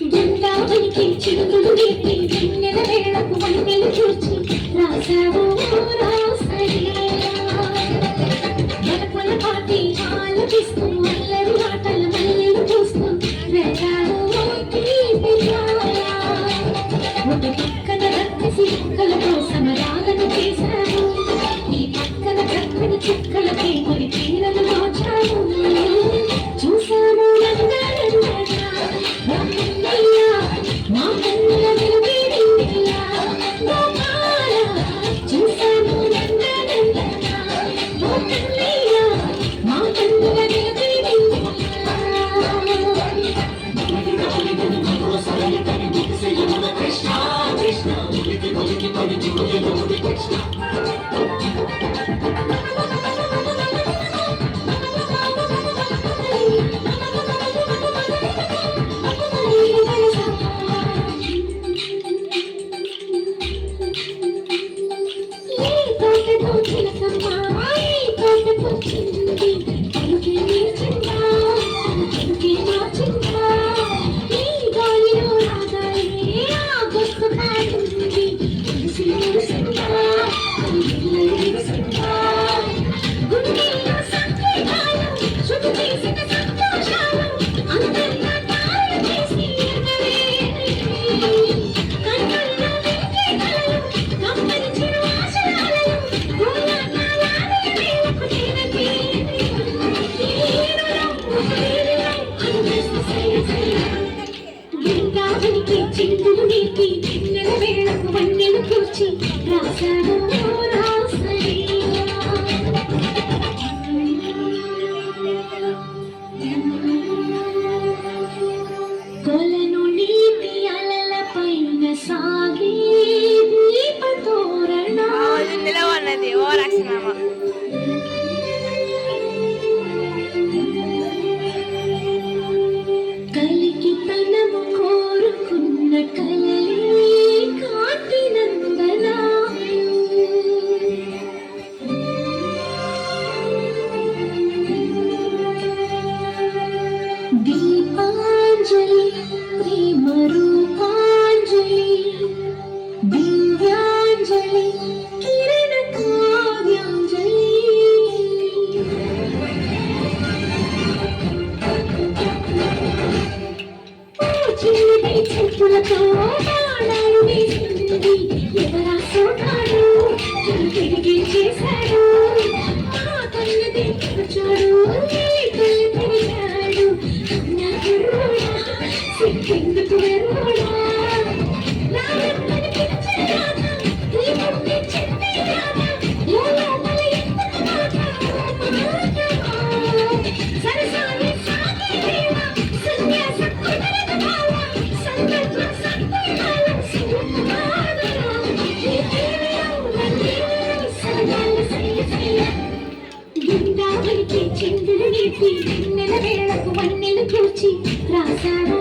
బృందావనికి చిరుకులు నేర్పి వెన్నెల వేళకు వన్నెలు చూచి రాసావు రాసల పాటి ఆలపిస్తూ అల్లరి ఆటల మల్లెలు చూస్తూ రేగావు ఒక పక్కన రక్కసి చుక్కలతో సమరాలను చేశావు ఈ పక్కన చక్కని చుక్కలకి మరి తీరలు దోచావు చూసాము మా కన్నుల వెలుగేరిందిలా చూసాము మా కన్నుల చిందులు నీటి వెన్నెల వేళకు వన్నెలు కూర్చి రాసాను కొలను నీటి అలల పైన సాగే దీపతోరణ కలికి తనము కోరుకున్న కలలే కాంతి నందన దీపాంజలి ప్రేమ రూపాంజలి దివ్యాంజలి కిరణ కావ్యాంజలి చెప్పులతో బాణాలు వేసింది ఎవరా సోటాడు తిరిగి చేశాడు ఆ కన్నది చూడు తిరిగాడు సిక్కిందుకు వెరుడా చిందులు నీటి వెన్నెల వేళకు వన్నెలు కూర్చి రాసాను